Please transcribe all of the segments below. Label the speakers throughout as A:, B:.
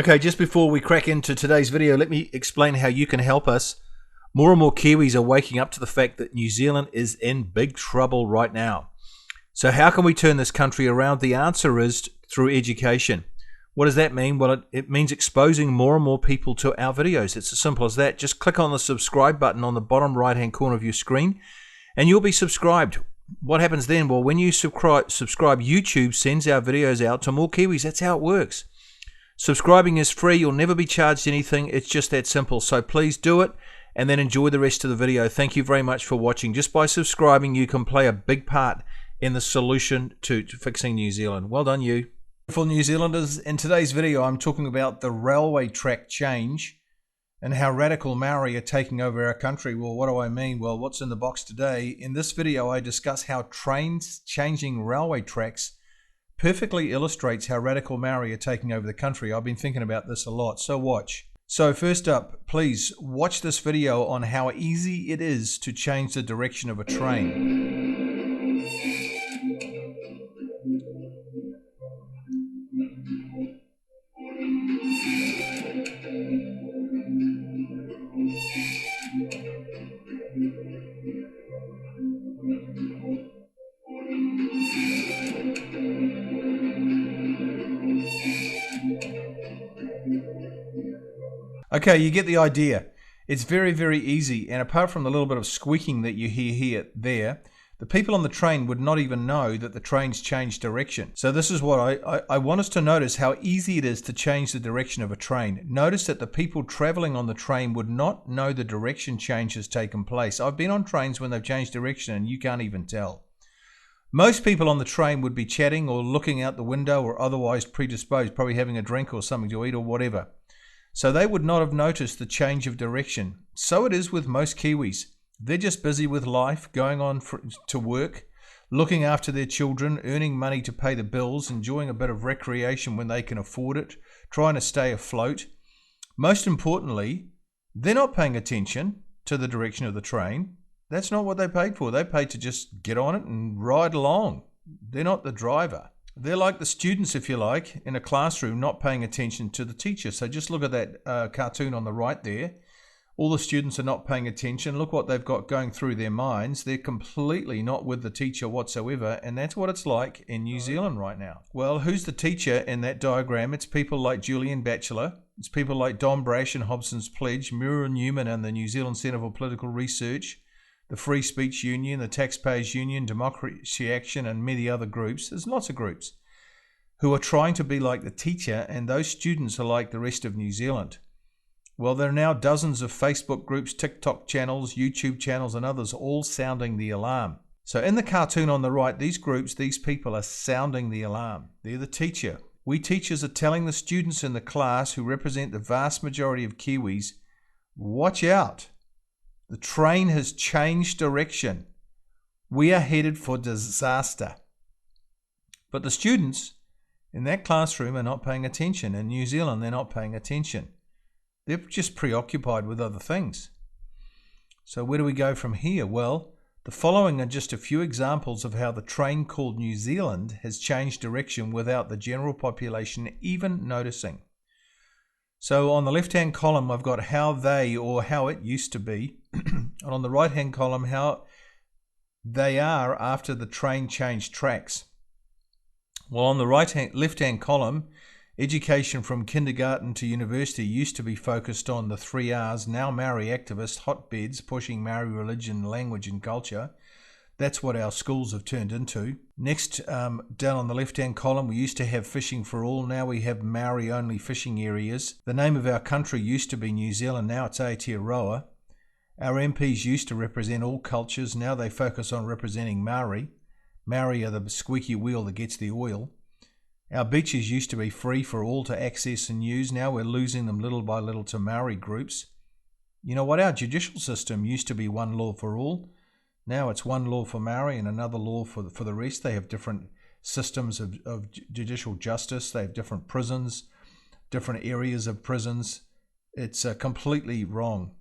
A: Okay, just before we crack into today's video, let me explain how you can help us. More and more Kiwis are waking up to the fact that New Zealand is in big trouble right now. So how can we turn this country around? The answer is through education. What does that mean? Well, it means exposing more and more people to our videos. It's as simple as that. Just click on the subscribe button on the bottom right-hand corner of your screen, and you'll be subscribed. What happens then? Well, when you subscribe, YouTube sends our videos out to more Kiwis. That's how it works. Subscribing is free. You'll never be charged anything. It's just that simple. So please do it and then enjoy the rest of the video. Thank you very much for watching. Just by subscribing, you can play a big part in the solution to fixing New Zealand. Well done, you. For New Zealanders, in today's video, I'm talking about the railway track change and how radical Maori are taking over our country. Well, what do I mean? Well, what's in the box today? In this video, I discuss how trains changing railway tracks perfectly illustrates how radical Maori are taking over the country. I've been thinking about this a lot, so watch. So first up, please watch this video on how easy it is to change the direction of a train. Okay, you get the idea. It's very, very easy, and apart from the little bit of squeaking that you hear here, there, the people on the train would not even know that the train's changed direction. So this is what I want us to notice, how easy it is to change the direction of a train. Notice that the people traveling on the train would not know the direction change has taken place. I've been on trains when they've changed direction and you can't even tell. Most people on the train would be chatting or looking out the window or otherwise predisposed, probably having a drink or something to eat or whatever. So they would not have noticed the change of direction. So it is with most Kiwis. They're just busy with life, going on to work, looking after their children, earning money to pay the bills, enjoying a bit of recreation when they can afford it, trying to stay afloat. Most importantly, they're not paying attention to the direction of the train. That's not what they paid for. They paid to just get on it and ride along. They're not the driver. They're like the students, if you like, in a classroom not paying attention to the teacher. So just look at that cartoon on the right there. All the students are not paying attention. Look what they've got going through their minds. They're completely not with the teacher whatsoever. And that's what it's like in New Zealand right now. Well, who's the teacher in that diagram? It's people like Julian Batchelor. It's people like Don Brash and Hobson's Pledge, Muriel Newman and the New Zealand Centre for Political Research, the Free Speech Union, the Taxpayers Union, Democracy Action, and many other groups. There's lots of groups who are trying to be like the teacher, and those students are like the rest of New Zealand. Well, there are now dozens of Facebook groups, TikTok channels, YouTube channels, and others all sounding the alarm. So in the cartoon on the right, these groups, these people are sounding the alarm. They're the teacher. We teachers are telling the students in the class who represent the vast majority of Kiwis, watch out. The train has changed direction. We are headed for disaster. But the students in that classroom are not paying attention. In New Zealand, they're not paying attention. They're just preoccupied with other things. So where do we go from here? Well, the following are just a few examples of how the train called New Zealand has changed direction without the general population even noticing. So on the left-hand column, I've got how they, or how it used to be. And on the right-hand column, how they are after the train changed tracks. Well, on the left-hand column, education from kindergarten to university used to be focused on the 3 R's, now Maori activists, hotbeds, pushing Maori religion, language and culture. That's what our schools have turned into. Next, down on the left-hand column, we used to have fishing for all. Now we have Maori-only fishing areas. The name of our country used to be New Zealand. Now it's Aotearoa. Our MPs used to represent all cultures. Now they focus on representing Maori. Maori are the squeaky wheel that gets the oil. Our beaches used to be free for all to access and use. Now we're losing them little by little to Maori groups. You know what? Our judicial system used to be one law for all. Now it's one law for Maori and another law for the rest. They have different systems of judicial justice. They have different prisons, different areas of prisons. It's completely wrong.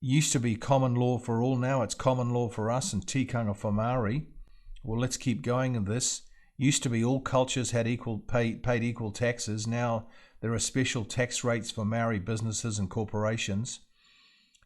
A: Used to be common law for all. Now it's common law for us and tikanga for Maori. Well, let's keep going in this. Used to be all cultures had paid equal taxes. Now there are special tax rates for Maori businesses and corporations.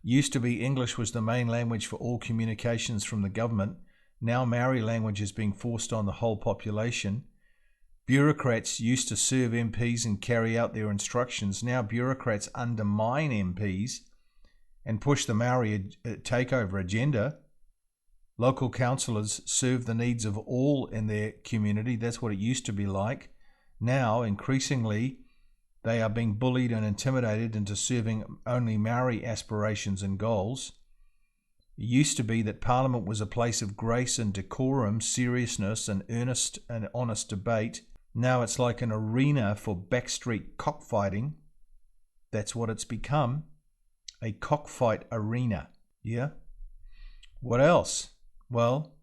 A: Used to be English was the main language for all communications from the government. Now Maori language is being forced on the whole population. Bureaucrats used to serve MPs and carry out their instructions. Now bureaucrats undermine MPs and push the Maori takeover agenda. Local councillors serve the needs of all in their community. That's what it used to be like. Now, increasingly, they are being bullied and intimidated into serving only Maori aspirations and goals. It used to be that Parliament was a place of grace and decorum, seriousness and earnest and honest debate. Now it's like an arena for backstreet cockfighting. That's what it's become. A cockfight arena. Yeah? What else? Well,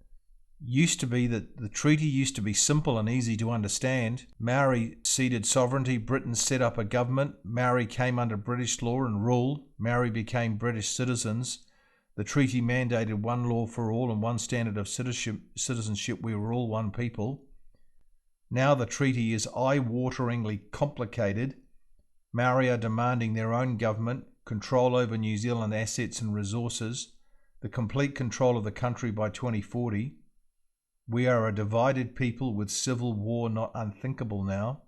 A: used to be that the treaty used to be simple and easy to understand. Maori ceded sovereignty. Britain set up a government. Maori came under British law and ruled. Maori became British citizens. The treaty mandated one law for all and one standard of citizenship. We were all one people. Now the treaty is eye-wateringly complicated. Maori are demanding their own government, control over New Zealand assets and resources, the complete control of the country by 2040. We are a divided people with civil war not unthinkable now.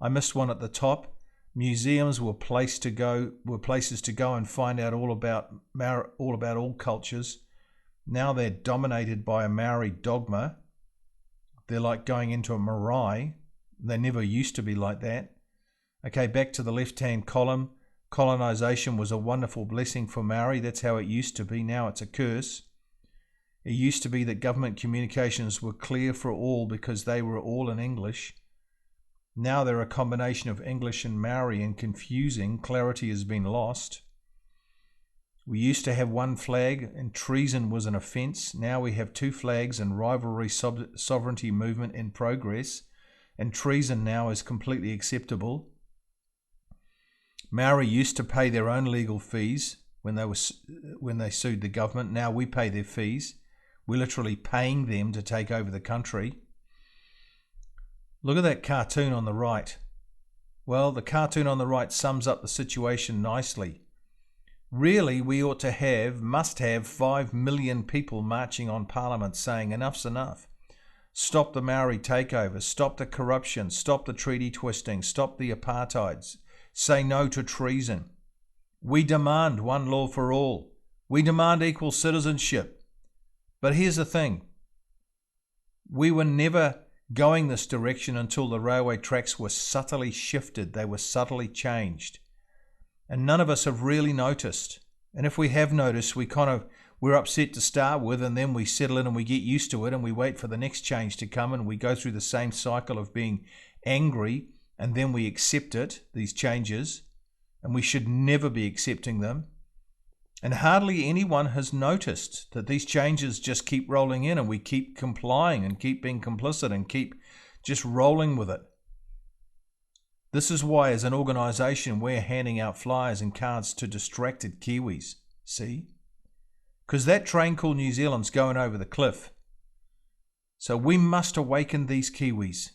A: I missed one at the top. Museums were places to go and find out all about all cultures. Now they're dominated by a Maori dogma. They're like going into a marae. They never used to be like that. Okay, back to the left-hand column. Colonization was a wonderful blessing for Maori. That's how it used to be. Now it's a curse. It used to be that government communications were clear for all because they were all in English. Now they're a combination of English and Maori and confusing. Clarity has been lost. We used to have one flag and treason was an offence. Now we have two flags and rivalry sovereignty movement in progress, and treason now is completely acceptable. Maori used to pay their own legal fees when they sued the government. Now we pay their fees. We're literally paying them to take over the country. Look at that cartoon on the right. Well, the cartoon on the right sums up the situation nicely. Really, we must have 5 million people marching on Parliament saying enough's enough. Stop the Maori takeover, stop the corruption, stop the treaty twisting, stop the apartheids, say no to treason. We demand one law for all. We demand equal citizenship. But here's the thing. We were never going this direction until the railway tracks were subtly shifted. They were subtly changed. And none of us have really noticed. And if we have noticed, we're upset to start with, and then we settle in and we get used to it and we wait for the next change to come, and we go through the same cycle of being angry, and then we accept it, these changes, and we should never be accepting them. And hardly anyone has noticed that these changes just keep rolling in, and we keep complying and keep being complicit and keep just rolling with it. This is why, as an organisation, we're handing out flyers and cards to distracted Kiwis. See? Because that train called New Zealand's going over the cliff. So we must awaken these Kiwis.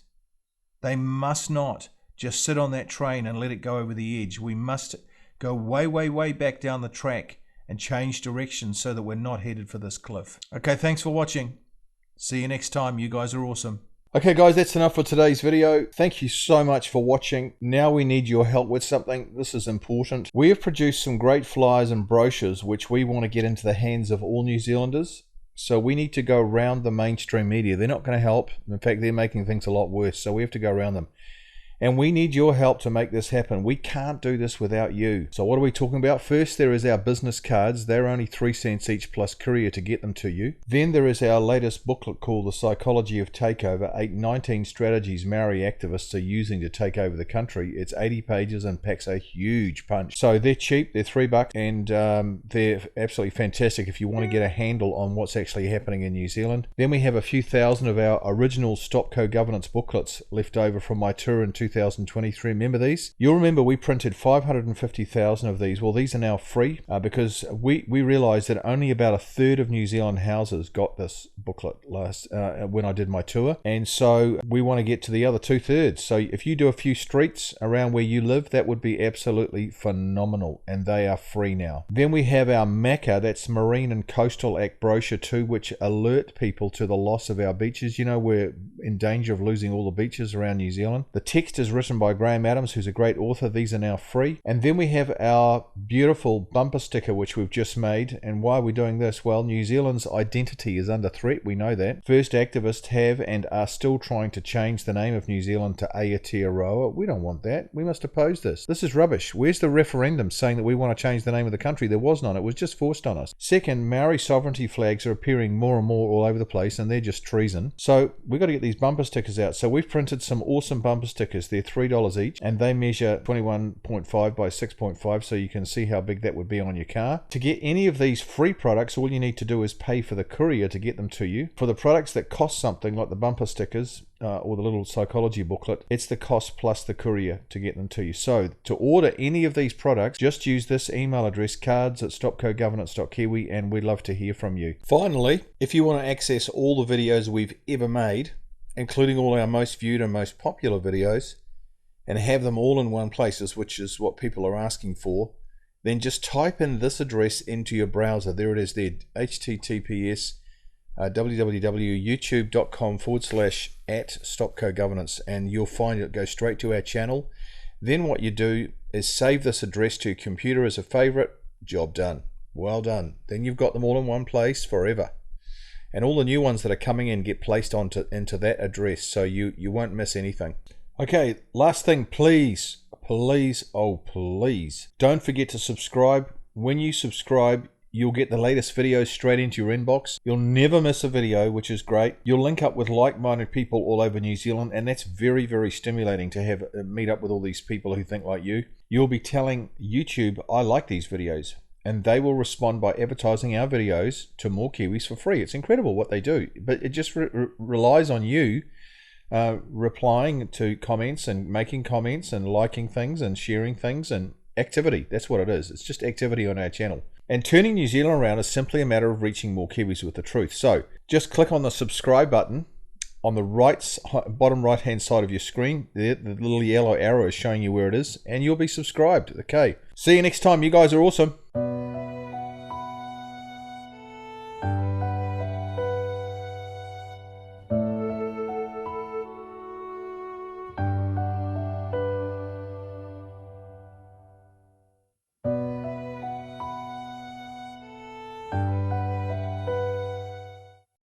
A: They must not just sit on that train and let it go over the edge. We must go way, way, way back down the track and change direction so that we're not headed for this cliff. Okay, thanks for watching. See you next time. You guys are awesome. Okay guys, that's enough for today's video. Thank you so much for watching. Now we need your help with something. This is important. We have produced some great flyers and brochures which we want to get into the hands of all New Zealanders. So we need to go around the mainstream media. They're not going to help. In fact, they're making things a lot worse. So we have to go around them. And we need your help to make this happen. We can't do this without you. So what are we talking about? First, there is our business cards. They're only 3 cents each plus courier to get them to you. Then there is our latest booklet called The Psychology of Takeover, 19 strategies Maori activists are using to take over the country. It's 80 pages and packs a huge punch. So they're cheap, they're $3, and they're absolutely fantastic if you want to get a handle on what's actually happening in New Zealand. Then we have a few thousand of our original Stop Co-Governance booklets left over from my tour in 2023. Remember these? You'll remember we printed 550,000 of these. Well, these are now free because we realized that only about a third of New Zealand houses got this booklet last when I did my tour. And so we want to get to the other 2/3. So if you do a few streets around where you live, that would be absolutely phenomenal. And they are free now. Then we have our MACA, that's Marine and Coastal Act brochure 2, which alert people to the loss of our beaches. You know, we're in danger of losing all the beaches around New Zealand. The text is written by Graham Adams, who's a great author. These are now free. And then we have our beautiful bumper sticker, which we've just made. And why are we doing this? Well, New Zealand's identity is under threat. We know that. First activists have and are still trying to change the name of New Zealand to Aotearoa. We don't want that. We must oppose this. This is rubbish. Where's the referendum saying that we want to change the name of the country? There was none. It was just forced on us. Second, Maori sovereignty flags are appearing more and more all over the place, and they're just treason. So we've got to get these bumper stickers out. So we've printed some awesome bumper stickers. They're $3 each, and they measure 21.5 by 6.5, so you can see how big that would be on your car. To get any of these free products, all you need to do is pay for the courier to get them to you. For the products that cost something, like the bumper stickers, or the little psychology booklet, it's the cost plus the courier to get them to you. So to order any of these products, just use this email address, cards@stopcogovernance.kiwi, and we'd love to hear from you. Finally, if you want to access all the videos we've ever made, including all our most viewed and most popular videos, and have them all in one place, which is what people are asking for, then just type in this address into your browser. There it is there, https www.youtube.com/@stopcogovernance, and you'll find it goes straight to our channel. Then what you do is save this address to your computer as a favorite. Job done. Well done. Then you've got them all in one place forever. And all the new ones that are coming in get placed into that address, so you won't miss anything. Okay, last thing, please, oh please, don't forget to subscribe. When you subscribe, you'll get the latest videos straight into your inbox. You'll never miss a video, which is great. You'll link up with like-minded people all over New Zealand, and that's very, very stimulating to have meet up with all these people who think like you. You'll be telling YouTube, I like these videos, and they will respond by advertising our videos to more Kiwis for free. It's incredible what they do, but it just relies on you replying to comments and making comments and liking things and sharing things and activity. That's what it is. It's just activity on our channel. And turning New Zealand around is simply a matter of reaching more Kiwis with the truth. So just click on the subscribe button on the bottom right hand side of your screen. There, the little yellow arrow is showing you where it is, and you'll be subscribed. Okay. See you next time. You guys are awesome.